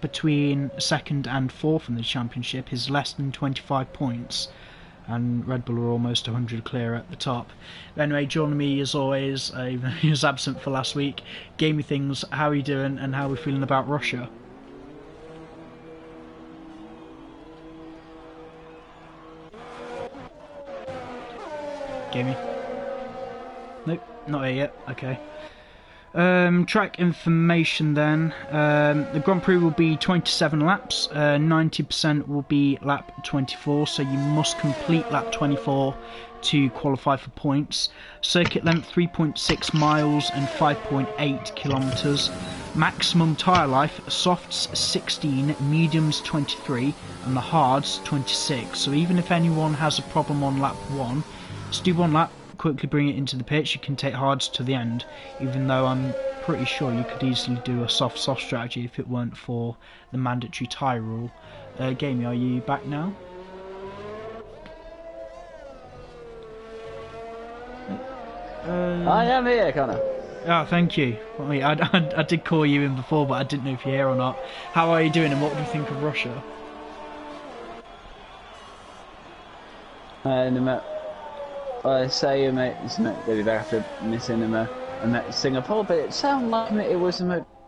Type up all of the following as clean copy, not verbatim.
between second and fourth in the championship is less than 25 points, and Red Bull are almost 100 clear at the top. But anyway, joining me as always, he was absent for last week. Gamey Things, how are you doing and how are we feeling about Russia? Gamey? Nope, not here yet, okay. Track information then. The Grand Prix will be 27 laps, 90% will be lap 24, so you must complete lap 24 to qualify for points. Circuit length 3.6 miles and 5.8 kilometres. Maximum tyre life, softs 16, mediums 23 and the hards 26, so even if anyone has a problem on lap 1, just do one lap, quickly bring it into the pitch. You can take hards to the end, even though I'm pretty sure you could easily do a soft strategy if it weren't for the mandatory tyre rule. Gamey, are you back now? I am here, Connor. Oh, thank you. I did call you in before, but I didn't know if you're here or not. How are you doing and what do you think of Russia? I say, mate, maybe back after missing Singapore, but it sounded like it was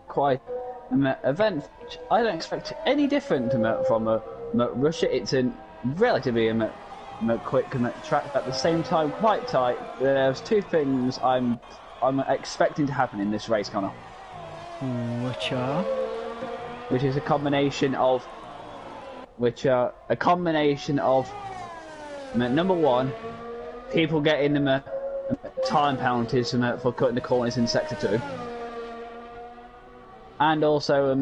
quite an event which I don't expect any different from Russia. It's a relatively quick track, at the same time quite tight. There's two things I'm expecting to happen in this race, Connor. Which are? Which is a combination of number one, people getting time penalties for cutting the corners in sector 2, and also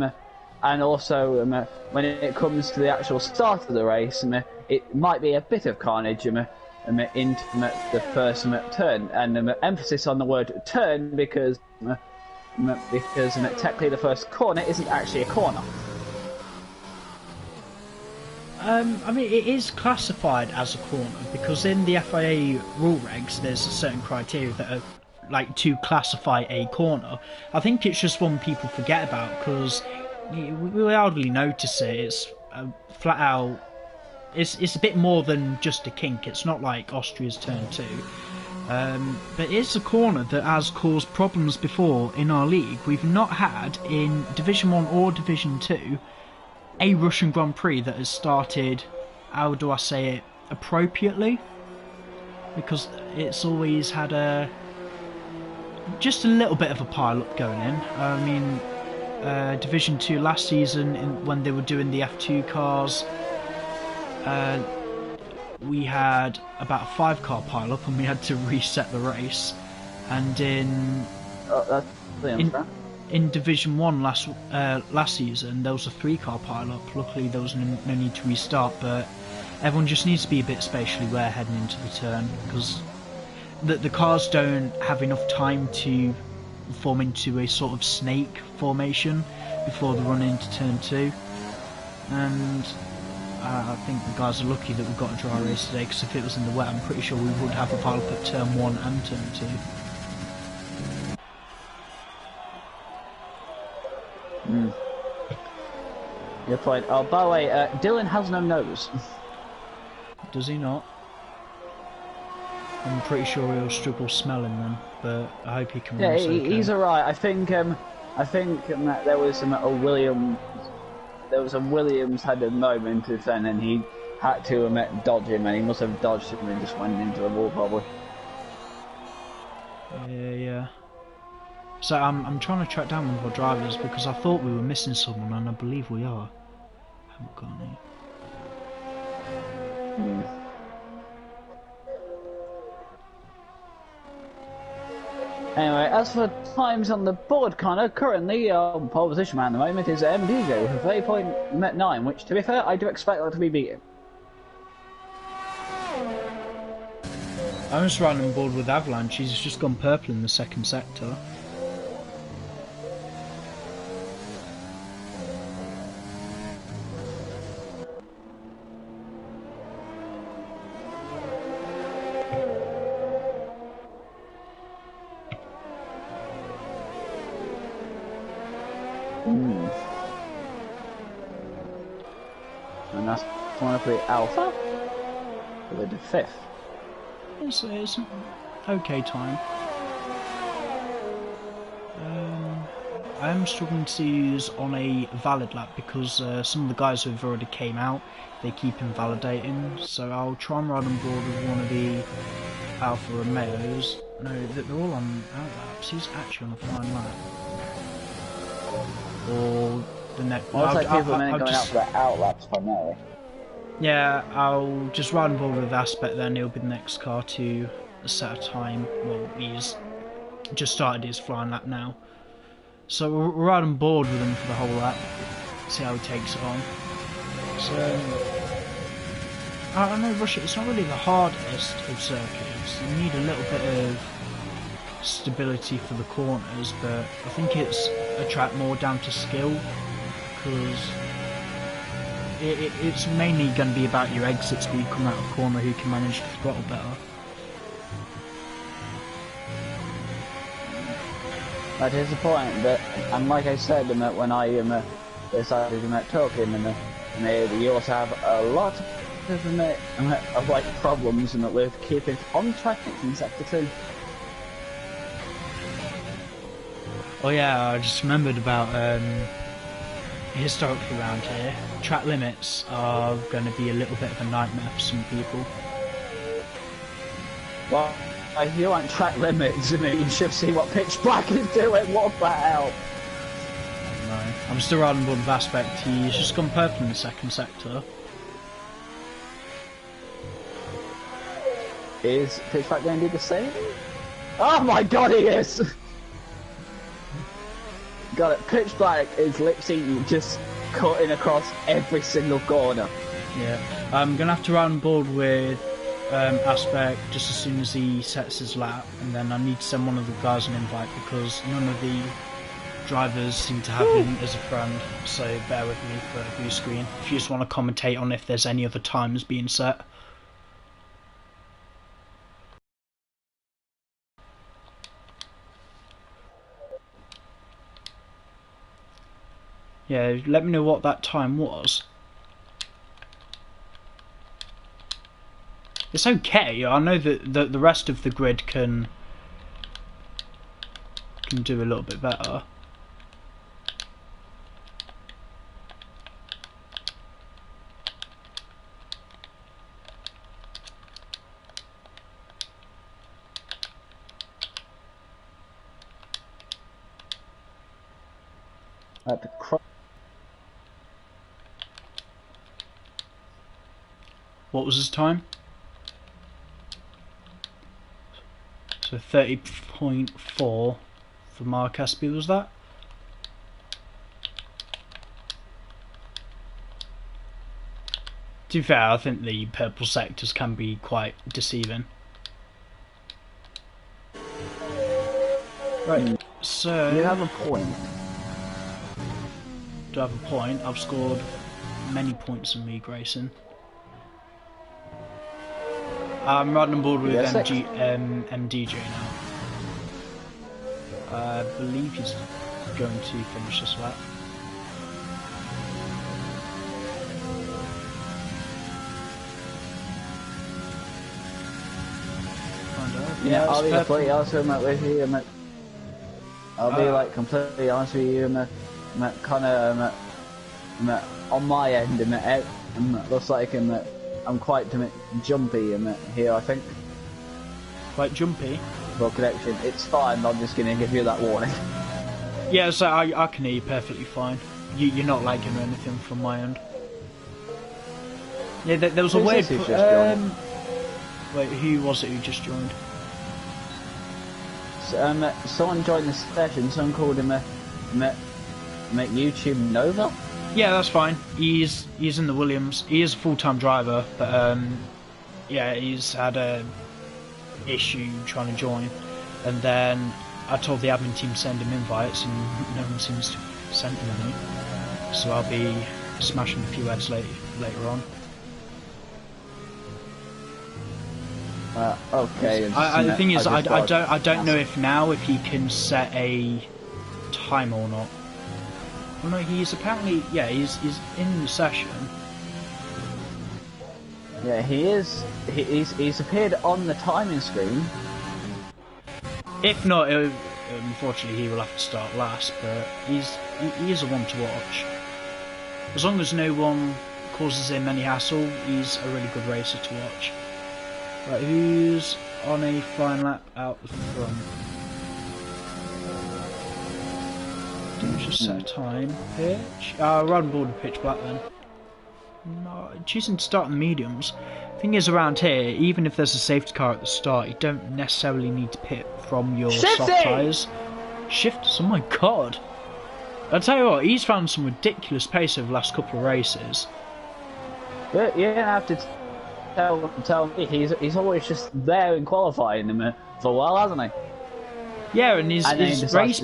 when it comes to the actual start of the race, it might be a bit of carnage into the first turn, and emphasis on the word turn because technically the first corner isn't actually a corner. I mean, it is classified as a corner because in the FIA rule regs there's a certain criteria that are like to classify a corner. I think it's just one people forget about because we hardly notice it. It's flat out. It's a bit more than just a kink. It's not like Austria's turn 2. But it's a corner that has caused problems before in our league. We've not had in Division 1 or Division 2 a Russian Grand Prix that has started, how do I say it, appropriately, because it's always had just a little bit of a pile-up going in. I mean, Division 2 last season, when they were doing the F2 cars, we had about a 5-car pile-up and we had to reset the race. And in Division 1 last season, there was a 3-car pile-up. Luckily, there was no need to restart, but everyone just needs to be a bit spatially aware heading into the turn, because the cars don't have enough time to form into a sort of snake formation before they run into turn 2. And I think the guys are lucky that we've got a dry race today, because if it was in the wet, I'm pretty sure we would have a pile-up at turn 1 and turn 2. Good point. Oh, by the way, Dylan has no nose. Does he not? I'm pretty sure he'll struggle smelling them, but I hope he can. Yeah, he's alright. I think there was a Williams had a moment of then, and he had to dodge him, and he must have dodged him and just went into the wall probably. Yeah. So I'm trying to track down one of our drivers because I thought we were missing someone, and I believe we are. Haven't got any. Anyway, as for times on the board, Connor, currently pole position man at the moment is MDJ with 8.9, which, to be fair, I do expect that to be beaten. I'm just running on board with Avalanche. He's just gone purple in the second sector. And that's one of the Alpha. With the 5th. It's an okay time. I am struggling to use on a valid lap because some of the guys who have already came out, they keep invalidating. So I'll try and ride on board with one of the Alfa Romeos. No, they're all on out laps. Who's actually on the flying lap? Or the next. Well, it's like people are going out for their out laps primarily. Yeah, I'll just ride on board with Aspect then. He'll be the next car to set a time. Well, he's just started his flying lap now. So we'll ride on board with him for the whole lap. See how he takes it on. So I know Russia, it's not really the hardest of circuits. You need a little bit of stability for the corners, but I think it's a track more down to skill, because it's mainly going to be about your exits when you come out of the corner, who can manage to throttle better. That is the point, but, and like I said, when I decided to talking, you also have a lot of like problems with keeping on track in Sector 2. Oh yeah, I just remembered about historically around here, track limits are going to be a little bit of a nightmare for some people. Well, if you want track limits, you should see what Pitch Black is doing. What the hell? No, I'm still riding on board with Aspect. He's just gone purple in the second sector. Is Pitch Black going to do the same? Oh my god, he is! Got it. Pitch Black is lip-syncing, just cutting across every single corner. Yeah, I'm going to have to ride on board with Aspect just as soon as he sets his lap, and then I need to send one of the guys an invite because none of the drivers seem to have him as a friend, so bear with me for a blue screen if you just want to commentate on if there's any other times being set. Yeah, let me know what that time was. It's okay, I know that the rest of the grid can do a little bit better. What was his time? So 30.4 for Mark Espy, was that? To be fair, I think the purple sectors can be quite deceiving. Right, so... You have a point. Do I have a point? I've scored many points in League Racing. I'm riding on board with MDJ now. I believe he's going to finish this lap. Yeah, I'll be completely honest with you. I'll be like completely honest with you. Kind of on my end, looks like I'm quite jumpy here, I think. Quite jumpy? Well, connection, it's fine, I'm just going to give you that warning. Yeah, so I can hear you perfectly fine. You're not lagging or anything from my end. Yeah, there was a weird... wait, who was it who just joined? Someone joined the session, someone called him YouTube Nova? Yeah, that's fine. He's in the Williams. He is a full-time driver, but yeah, he's had a issue trying to join. And then I told the admin team to send him invites, and no one seems to have sent him any. So I'll be smashing a few heads later on. Okay. The thing is, I don't know if now if he can set a time or not. Well, no, he's apparently, yeah, he's in the session, Yeah, he is. He's appeared on the timing screen. If not, unfortunately, he will have to start last. But he is a one to watch. As long as no one causes him any hassle, he's a really good racer to watch. Right, who's on a fine lap out the front? Didn't just set a time. Pitch. Run on board with pitch black then. No, choosing to start in the mediums. Thing is, around here, even if there's a safety car at the start, you don't necessarily need to pit from your soft tyres. Shifters, oh my god! I'll tell you what, he's found some ridiculous pace over the last couple of races. But you don't have to tell me. He's always just there in qualifying for a while, hasn't he? Yeah, and his race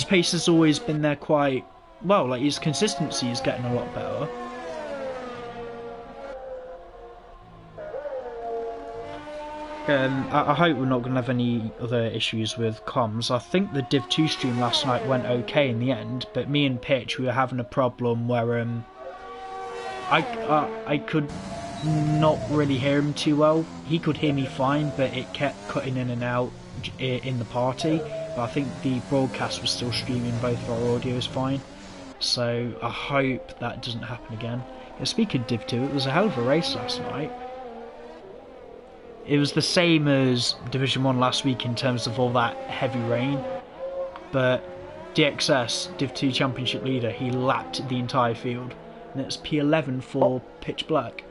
pace has always been there quite well. Like his consistency is getting a lot better. I hope we're not going to have any other issues with comms. I think the Div 2 stream last night went okay in the end, but me and Pitch, we were having a problem where I could not really hear him too well. He could hear me fine, but it kept cutting in and out in the party. But I think the broadcast was still streaming both of our audios fine. So I hope that doesn't happen again. Yeah, speaking of Div 2, it was a hell of a race last night. It was the same as Division 1 last week in terms of all that heavy rain, but DXS, Div 2 Championship leader, he lapped the entire field, and it's P11 for Pitch Black.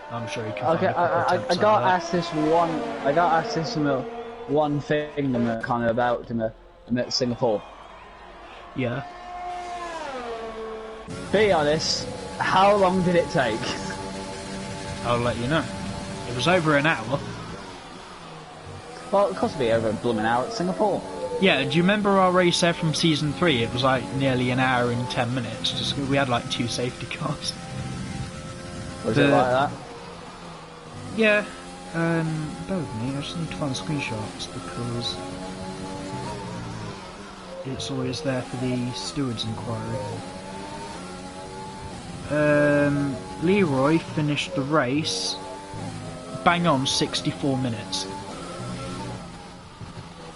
I'm sure he can. Okay, I got asked this one thing kind of about Singapore. Yeah. Be honest, how long did it take? I'll let you know. It was over an hour. Well, it cost me over a blooming hour at Singapore. Yeah, do you remember our race there from Season 3? It was like nearly an hour and 10 minutes. Just we had like 2 safety cars. Was it like that? Yeah. Bear with me, I just need to find screenshots because it's always there for the steward's inquiry. Leroy finished the race bang on 64 minutes.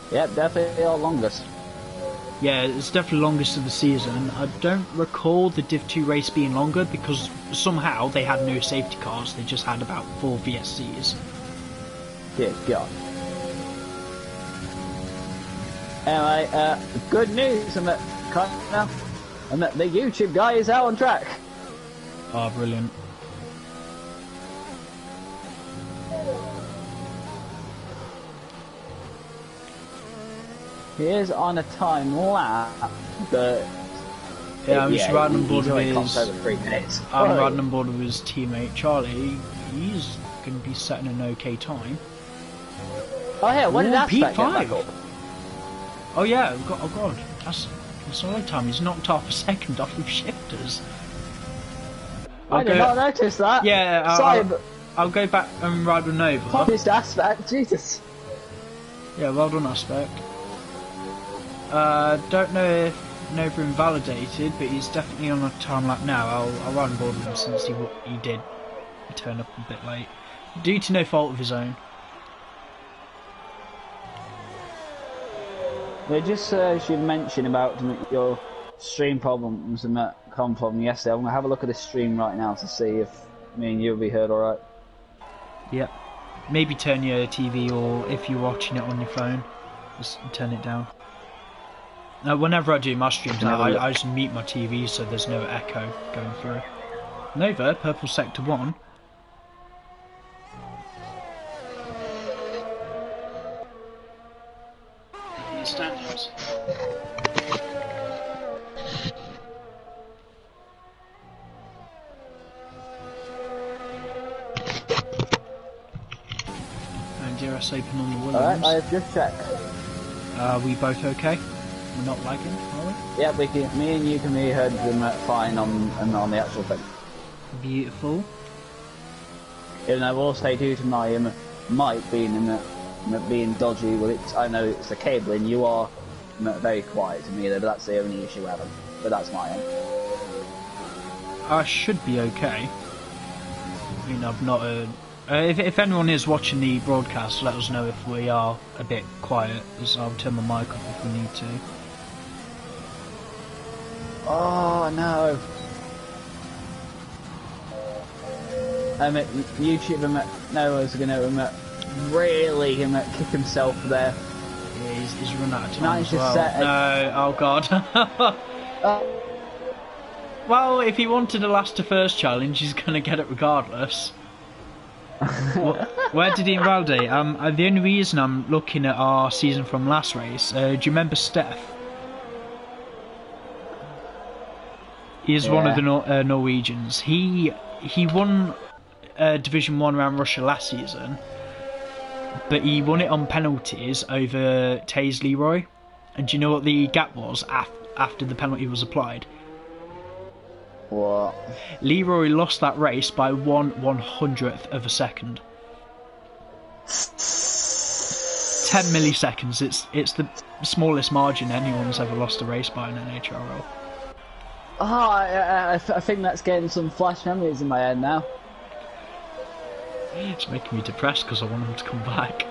Yep, definitely our longest. Yeah, it's definitely the longest of the season. I don't recall the Div 2 race being longer because somehow they had no safety cars, they just had about 4 VSCs. Dear God. Anyway, good news, and that the YouTube guy is out on track. Oh, brilliant. He is on a time lap, but yeah, I'm just riding on board with his. Over 3 minutes. I'm riding on board with his teammate Charlie. He's going to be setting an okay time. Oh yeah, when did Aspect get back up? Oh yeah, oh god, that's a long time. He's knocked half a second off with shifters. I did not notice that. Yeah, I'll go back and ride with Nova. Hottest Aspect, Jesus. Yeah, well done, Aspect. Don't know if Nova invalidated, but he's definitely on a time lap now. I'll ride on board with him since he did turn up a bit late, due to no fault of his own. Yeah, just as you mentioned about your stream problems and that com problem yesterday, I'm going to have a look at this stream right now to see if me and you will be heard alright. Yep. Maybe turn your TV, or if you're watching it on your phone, just turn it down. Whenever I do my streams now, I just mute my TV so there's no echo going through. Nova, Purple Sector 1. Standards. And DRS open on the Williams. Alright, I have just checked. Are we both okay? We're not lagging, are we? Yeah, me and you can be heard fine on the actual thing. Beautiful. Even though I will say, due to my mic being dodgy, well, I know it's the cabling. You are very quiet to me, though, but that's the only issue we're having. But that's my end. I should be okay. I mean, I've not heard. If anyone is watching the broadcast, let us know if we are a bit quiet, as I'll turn my mic off if we need to. Oh no! YouTube Noah's gonna really kick himself there. Yeah, he's run out of time Nice as well. set. No, oh god. Well, if he wanted a last to first challenge, he's gonna get it regardless. Where did Nhrl do? The only reason I'm looking at our season from last race, do you remember Steph? He is one of the Norwegians. He won Division 1 around Russia last season, but he won it on penalties over Taze Leroy. And do you know what the gap was after the penalty was applied? What? Leroy lost that race by 1/100th of a second. 10 milliseconds. It's the smallest margin anyone's ever lost a race by in Nhrl. Oh, I think that's getting some flash memories in my head now. It's making me depressed because I want him to come back.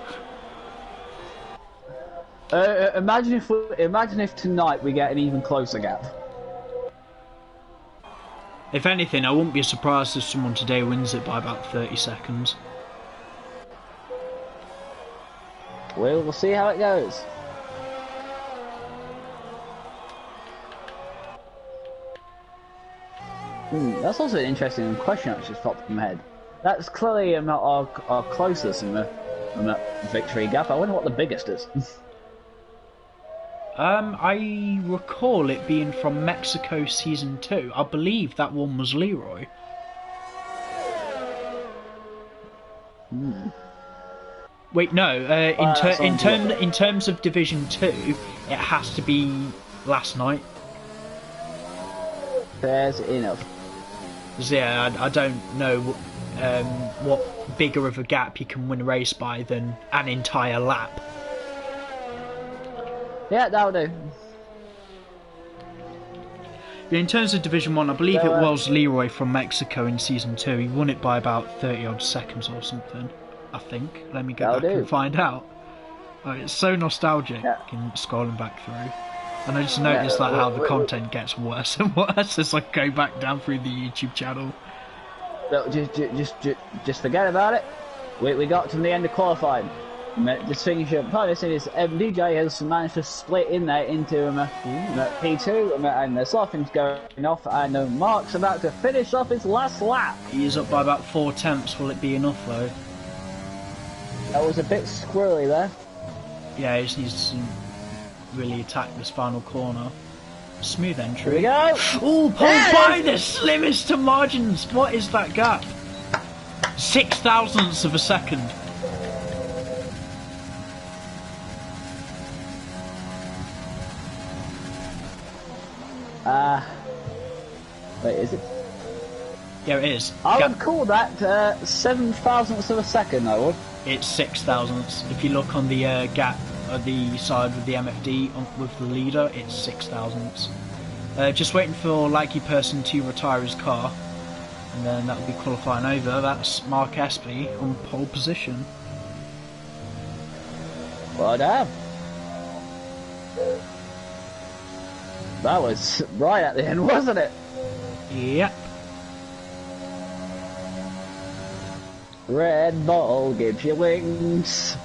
Imagine if tonight we get an even closer gap. If anything, I wouldn't be surprised if someone today wins it by about 30 seconds. We'll see how it goes. That's also an interesting question that just popped in my head. That's clearly our closest in the victory gap. I wonder what the biggest is. I recall it being from Mexico Season 2. I believe that one was Leroy. Wait, no. In terms of Division 2, it has to be last night. Fair's enough. Yeah, I don't know what bigger of a gap you can win a race by than an entire lap. Yeah, that'll do. Yeah, in terms of Division 1, I believe it was Leroy from Mexico in Season 2. He won it by about 30 odd seconds or something, I think. Let me go back and find out. Oh, it's so nostalgic in scrolling back through. And I just noticed how the content gets worse and worse as I go back down through the YouTube channel. Look, just forget about it. We got to the end of qualifying. Just finish up. Part of this is DJ has managed to split in there into P2, and the Slothing's going off, and Mark's about to finish off his last lap. He is up by about 4/10. Will it be enough though? That was a bit squirrely there. Yeah, he just needs to really attack this final corner. Smooth entry. Here we go. Oh, pulled by the slimmest of margins. What is that gap? 0.006 of a second. Wait, is it? Yeah, it is. I would call that 7,000ths of a second, I would. It's 6,000ths. If you look on the gap at the side with the MFD with the leader, it's 6,000ths. Just waiting for Likey Person to retire his car, and then that'll be qualifying over. That's Mark Espy on pole position. Well done. That was right at the end, wasn't it? Yep. Red Bull gives you wings.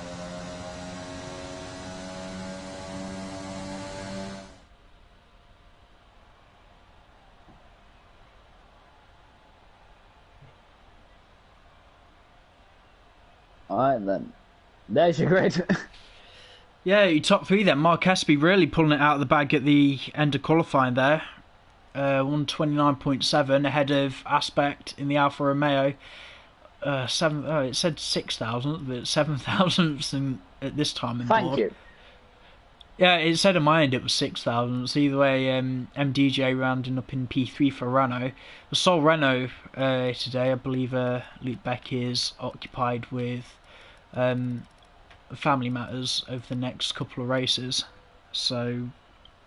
Alright then. There's your grid. Yeah, you top three then. Mark Espy really pulling it out of the bag at the end of qualifying there. 129.7 ahead of Aspect in the Alfa Romeo. It said 6,000, but 7,000 at this time in board. Thank you. Yeah, it said on my end it was 6,000. So either way, MDJ rounding up in P3 for Renault. The sole Renault today, I believe Luke Beck is occupied with family matters over the next couple of races. So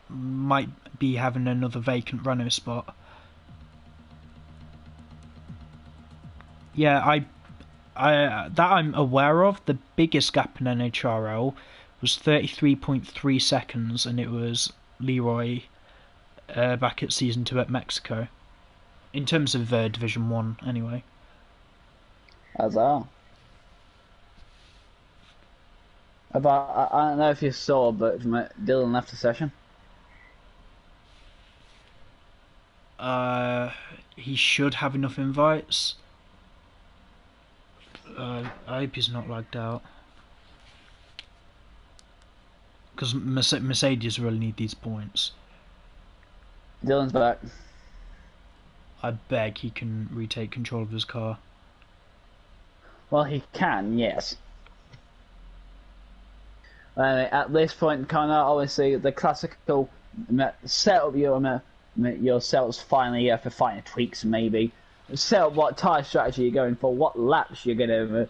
might be having another vacant Renault spot. Yeah, that I'm aware of. The biggest gap in Nhrl was 33.3 seconds, and it was Leroy back at season 2 at Mexico. In terms of Division 1, anyway. As well. About, I don't know if you saw, but Dylan left the session. He should have enough invites. I hope he's not lagged out. Because Mercedes really need these points. Dylan's back. I beg he can retake control of his car. Well, he can, yes. At this point, Connor, obviously the classical setup your setups finally for finer tweaks maybe. Set up what tyre strategy you're going for, what laps you're going to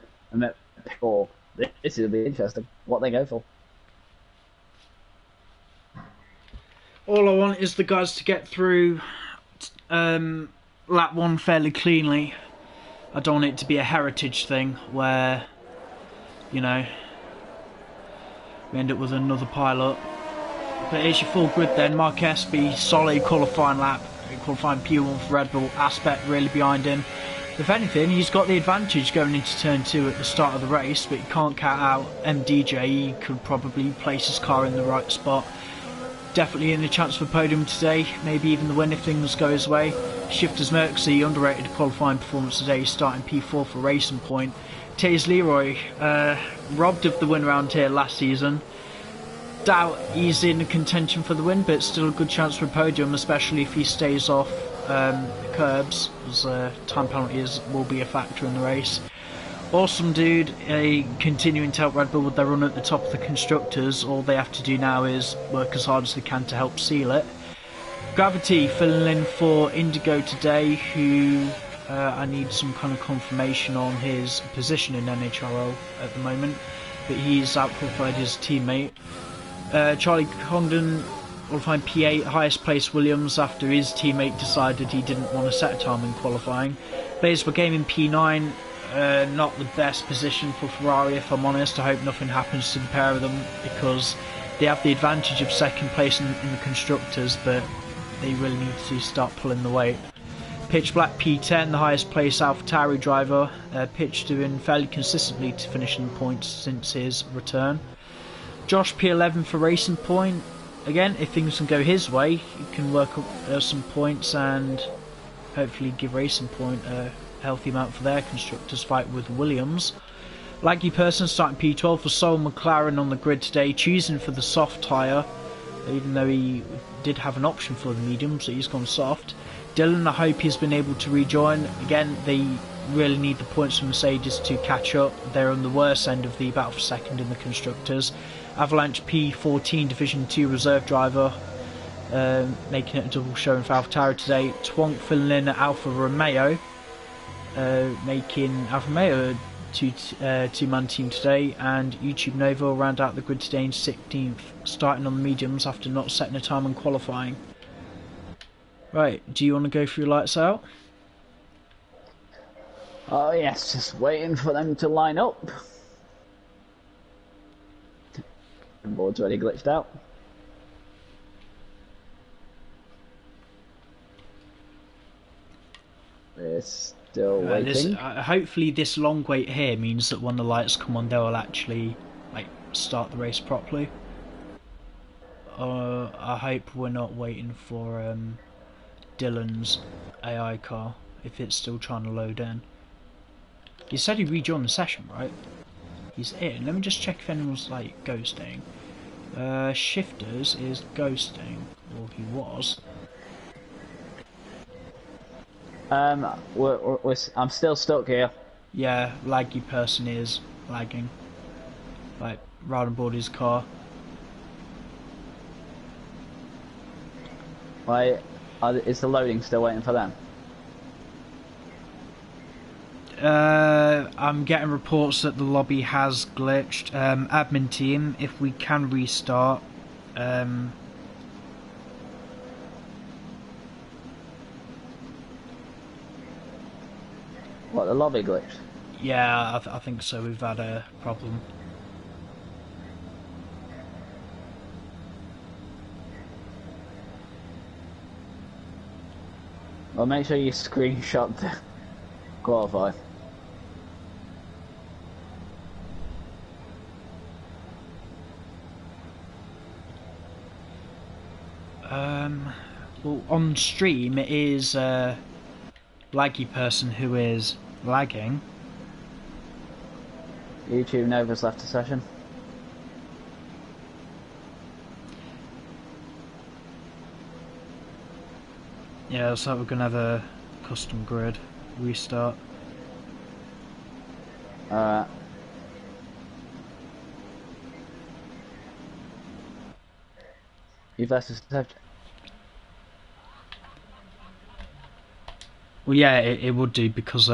pick for. This will be interesting, what they go for. All I want is the guys to get through lap 1 fairly cleanly. I don't want it to be a heritage thing where, you know, we end up with another pilot. But here's your full grid then. Mark Espy, solid qualifying lap, qualifying P1 for Red Bull, Aspect really behind him. If anything, he's got the advantage going into turn 2 at the start of the race, but you can't count out MDJ. He could probably place his car in the right spot. Definitely in a chance for podium today, maybe even the win if things go his way. Shifters Merksy, underrated qualifying performance today, starting P4 for Racing Point. Taze Leroy, robbed of the win round here last season. Doubt he's in contention for the win, but still a good chance for podium, especially if he stays off curbs, as time penalties will be a factor in the race. Awesome dude, continuing to help Red Bull with their run at the top of the constructors. All they have to do now is work as hard as they can to help seal it. Gravity filling in for Indigo today, who I need some kind of confirmation on his position in Nhrl at the moment, but he's outqualified his teammate. Charlie Congdon qualifying P8, highest place Williams after his teammate decided he didn't want to set a time in qualifying. Blaze were gaming P9. Not the best position for Ferrari, if I'm honest. I hope nothing happens to the pair of them because they have the advantage of second place in the constructors, but they really need to start pulling the weight. Pitch Black P10, the highest place AlphaTauri driver. Pitch doing fairly consistently to finishing points since his return. Josh P11 for Racing Point. Again, if things can go his way, he can work up some points and hopefully give Racing Point a healthy amount for their constructors fight with Williams. Laggy Person starting P12 for Sol McLaren on the grid today, choosing for the soft tyre, even though he did have an option for the medium, so he's gone soft. Dylan, I hope he's been able to rejoin. Again, they really need the points from Mercedes to catch up. They're on the worst end of the battle for second in the constructors. Avalanche P14 Division 2 reserve driver, making it a double showing for AlphaTauri today. Twonk filling in at Alfa Romeo, making Alfa Romeo a two-man team today, and YouTube Nova will round out the grid today in 16th, starting on the mediums after not setting a time in qualifying. Right, do you want to go through lights out? Oh yes, just waiting for them to line up. The board's already glitched out. We're still waiting. Hopefully this long wait here means that when the lights come on they'll actually start the race properly. I hope we're not waiting for Dylan's AI car if it's still trying to load in. He said he rejoined the session, right? He's in. Let me just check if anyone's ghosting. Shifters is ghosting, or he was. I'm still stuck here. Yeah, laggy person is lagging. Right on board his car. Why is the loading still waiting for them? I'm getting reports that the lobby has glitched. Admin team, if we can restart. What, the lobby glitch? Yeah, I think so. We've had a problem. Well, make sure you screenshot the qualify. Well, on stream it is a laggy person who is lagging. YouTube Nova's left a session. Yeah, looks like we're gonna have a custom grid restart. Alright. You've left a session. Well, yeah, it would do because